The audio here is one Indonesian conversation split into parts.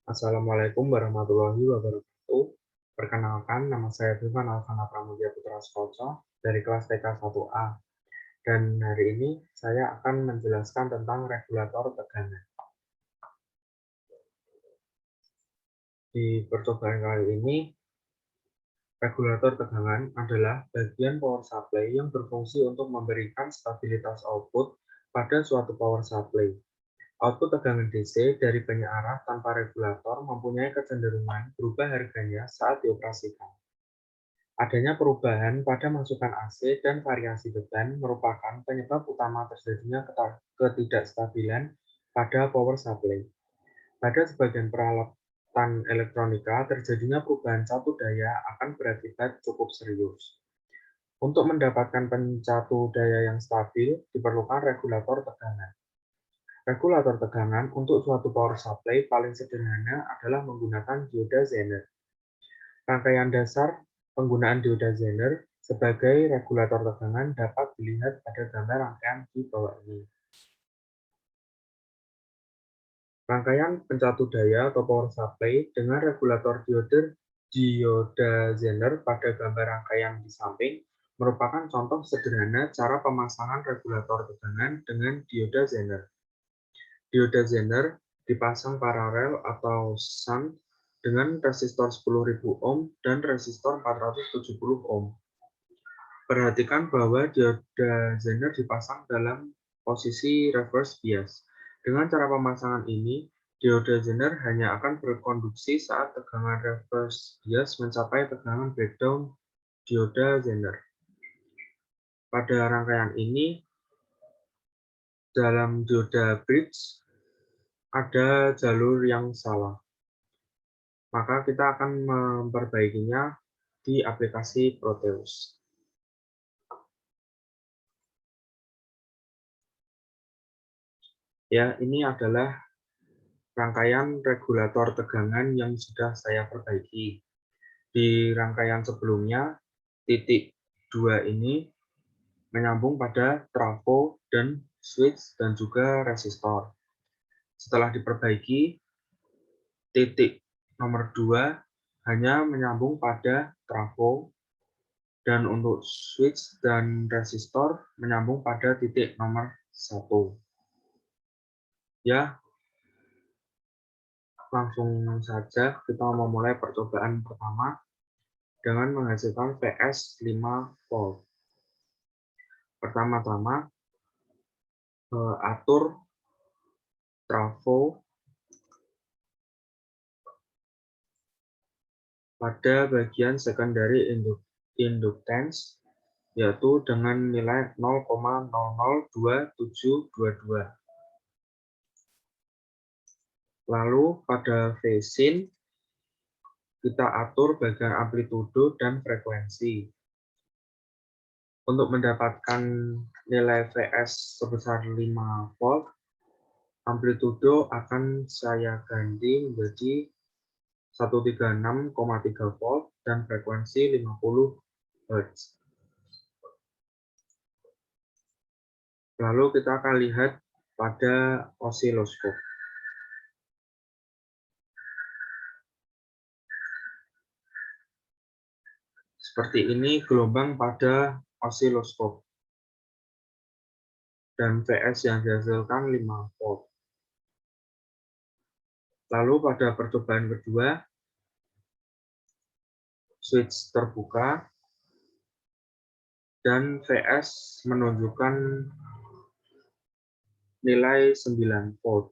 Assalamualaikum warahmatullahi wabarakatuh. Perkenalkan, nama saya Firman Alfana Pramudia Putra Sukoco dari kelas TK 1A. Dan hari ini saya akan menjelaskan tentang regulator tegangan. Di percobaan kali ini, regulator tegangan adalah bagian power supply yang berfungsi untuk memberikan stabilitas output pada suatu power supply. Output tegangan DC dari banyak arah tanpa regulator mempunyai kecenderungan berubah harganya saat dioperasikan. Adanya perubahan pada masukan AC dan variasi beban merupakan penyebab utama terjadinya ketidakstabilan pada power supply. Pada sebagian peralatan elektronika, terjadinya perubahan catu daya akan berakibat cukup serius. Untuk mendapatkan pencatu daya yang stabil, diperlukan regulator tegangan. Regulator tegangan untuk suatu power supply paling sederhana adalah menggunakan dioda Zener. Rangkaian dasar penggunaan dioda Zener sebagai regulator tegangan dapat dilihat pada gambar rangkaian di bawah ini. Rangkaian pencatu daya atau power supply dengan regulator dioda Zener pada gambar rangkaian di samping merupakan contoh sederhana cara pemasangan regulator tegangan dengan dioda Zener. Dioda Zener dipasang paralel atau shunt dengan resistor 10.000 ohm dan resistor 470 ohm. Perhatikan bahwa dioda Zener dipasang dalam posisi reverse bias. Dengan cara pemasangan ini, dioda Zener hanya akan berkonduksi saat tegangan reverse bias mencapai tegangan breakdown dioda Zener. Pada rangkaian ini, dalam dioda bridge, ada jalur yang salah. Maka kita akan memperbaikinya di aplikasi Proteus. Ya, ini adalah rangkaian regulator tegangan yang sudah saya perbaiki. Di rangkaian sebelumnya, titik 2 ini menyambung pada trafo dan switch dan juga resistor. Setelah diperbaiki, titik nomor 2 hanya menyambung pada trafo dan untuk switch dan resistor menyambung pada titik nomor 1. Ya, langsung saja kita memulai percobaan pertama dengan menghasilkan VS 5 volt. Pertama-tama, atur trafo pada bagian secondary inductance, yaitu dengan nilai 0,002722. Lalu pada phase-in, kita atur bagian amplitudo dan frekuensi. Untuk mendapatkan nilai VS sebesar 5 volt, amplitudo akan saya ganti menjadi 136,3 volt dan frekuensi 50 Hz. Lalu kita akan lihat pada osiloskop. Seperti ini gelombang pada osiloskop. Dan VS yang dihasilkan 5 volt. Lalu pada percobaan kedua, switch terbuka dan VS menunjukkan nilai 9 volt.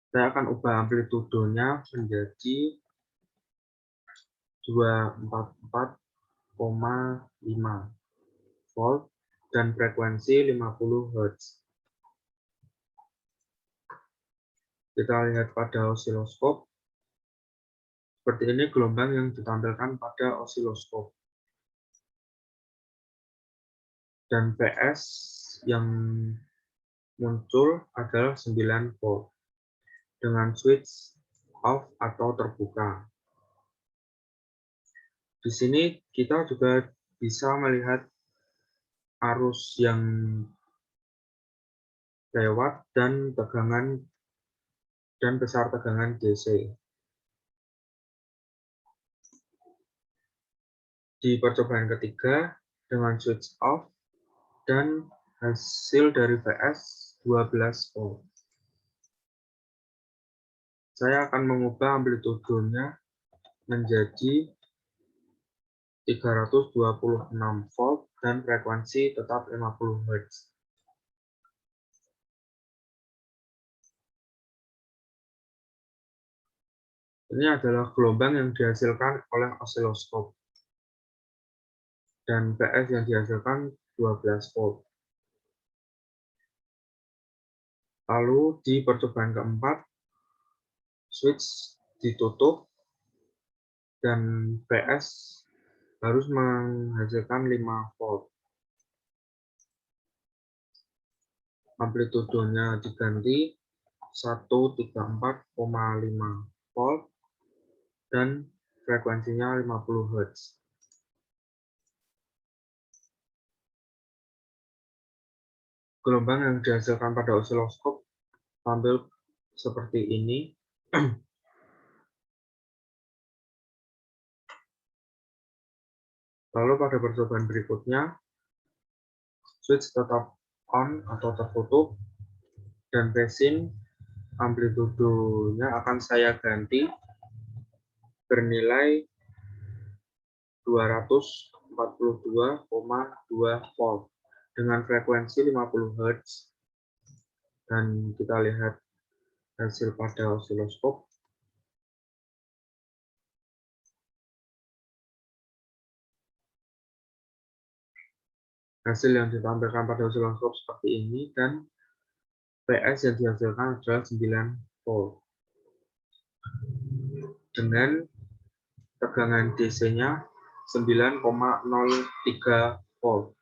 Saya akan ubah amplitudonya menjadi 244,5 volt dan frekuensi 50 Hz. Kita lihat pada osiloskop. Seperti ini gelombang yang ditampilkan pada osiloskop. Dan VS yang muncul adalah 9 volt dengan switch off atau terbuka. Di sini kita juga bisa melihat arus yang lewat dan tegangan dan besar tegangan DC. Di percobaan ketiga, dengan switch off dan hasil dari VS 12 volt. Saya akan mengubah amplitudenya menjadi 326 volt dan frekuensi tetap 50 Hz. Ini adalah gelombang yang dihasilkan oleh osiloskop dan PS yang dihasilkan 12 volt. Lalu di percobaan keempat, switch ditutup dan PS harus menghasilkan 5 volt. Amplitudenya diganti 134,5 volt dan frekuensinya 50 Hz. Gelombang yang dihasilkan pada osiloskop tampil seperti ini. Lalu pada percobaan berikutnya, switch tetap on atau tertutup, dan phase-in amplitudenya akan saya ganti bernilai 242,2 volt dengan frekuensi 50 Hz. Dan kita lihat hasil pada osiloskop. Hasil yang ditampilkan pada osiloskop seperti ini, dan PS yang dihasilkan adalah 9 volt. Dengan tegangan DC-nya 9,03 volt.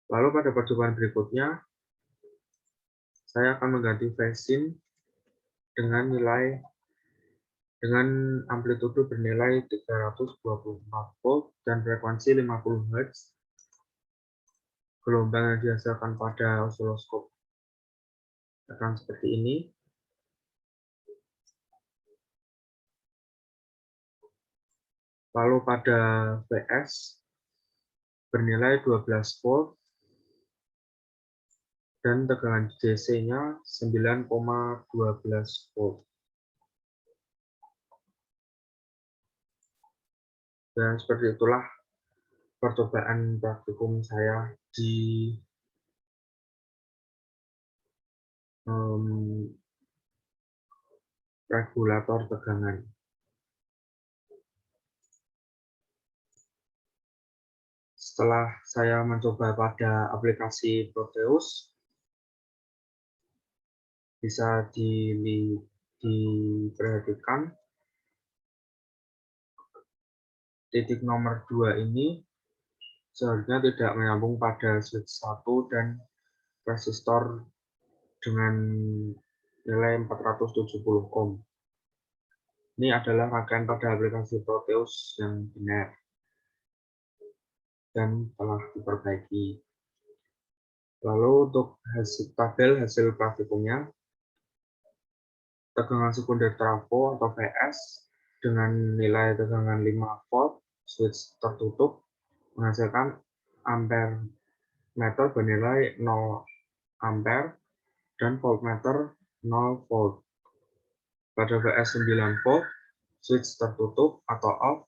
Lalu pada percobaan berikutnya, saya akan mengganti phase-in dengan amplitudo bernilai 324 volt dan frekuensi 50 Hz. Gelombang yang dihasilkan pada osiloskop akan seperti ini. Lalu pada VS bernilai 12 volt dan tegangan DC-nya 9,12 volt. Dan seperti itulah percobaan praktikum saya di regulator tegangan. Setelah saya mencoba pada aplikasi Proteus, bisa diperhatikan titik nomor 2 ini seharusnya tidak menyambung pada switch 1 dan resistor dengan nilai 470 ohm. Ini adalah rangkaian pada aplikasi Proteus yang benar dan telah diperbaiki. Lalu untuk tabel hasil praktikumnya, tegangan sekunder trafo atau VS dengan nilai tegangan 5 volt, switch tertutup, menghasilkan ampere meter bernilai 0 ampere dan voltmeter 0 volt. Pada VS 9 volt, switch tertutup atau off,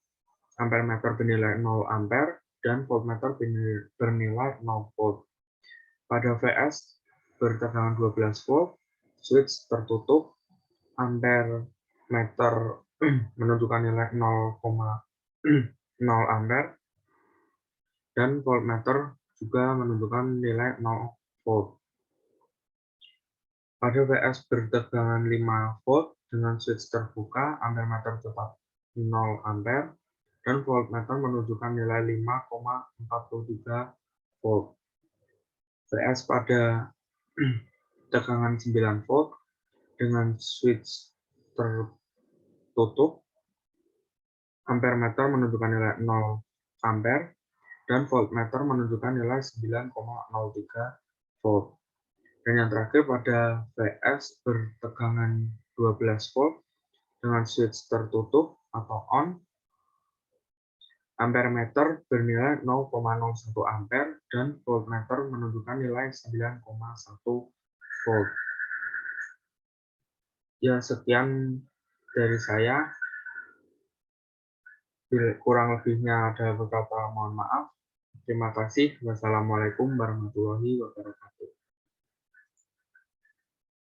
ampere meter bernilai 0 ampere dan voltmeter bernilai 0 volt. Pada VS bertegangan 12 volt, switch tertutup, ampere meter menunjukkan nilai 0,0 ampere dan voltmeter juga menunjukkan nilai 0 volt. Pada VS bertegangan 5 volt dengan switch terbuka, ampere meter tetap 0 ampere dan voltmeter menunjukkan nilai 5,43 volt. VS pada tegangan 9 volt dengan switch tertutup, ampere meter menunjukkan nilai 0 ampere dan voltmeter menunjukkan nilai 9,03 volt. Dan yang terakhir pada VS bertegangan 12 volt dengan switch tertutup atau on, ampermeter bernilai 0,01 ampere dan voltmeter menunjukkan nilai 9,1 volt. Ya, sekian dari saya. Kurang lebihnya ada beberapa mohon maaf. Terima kasih. Wassalamualaikum warahmatullahi wabarakatuh.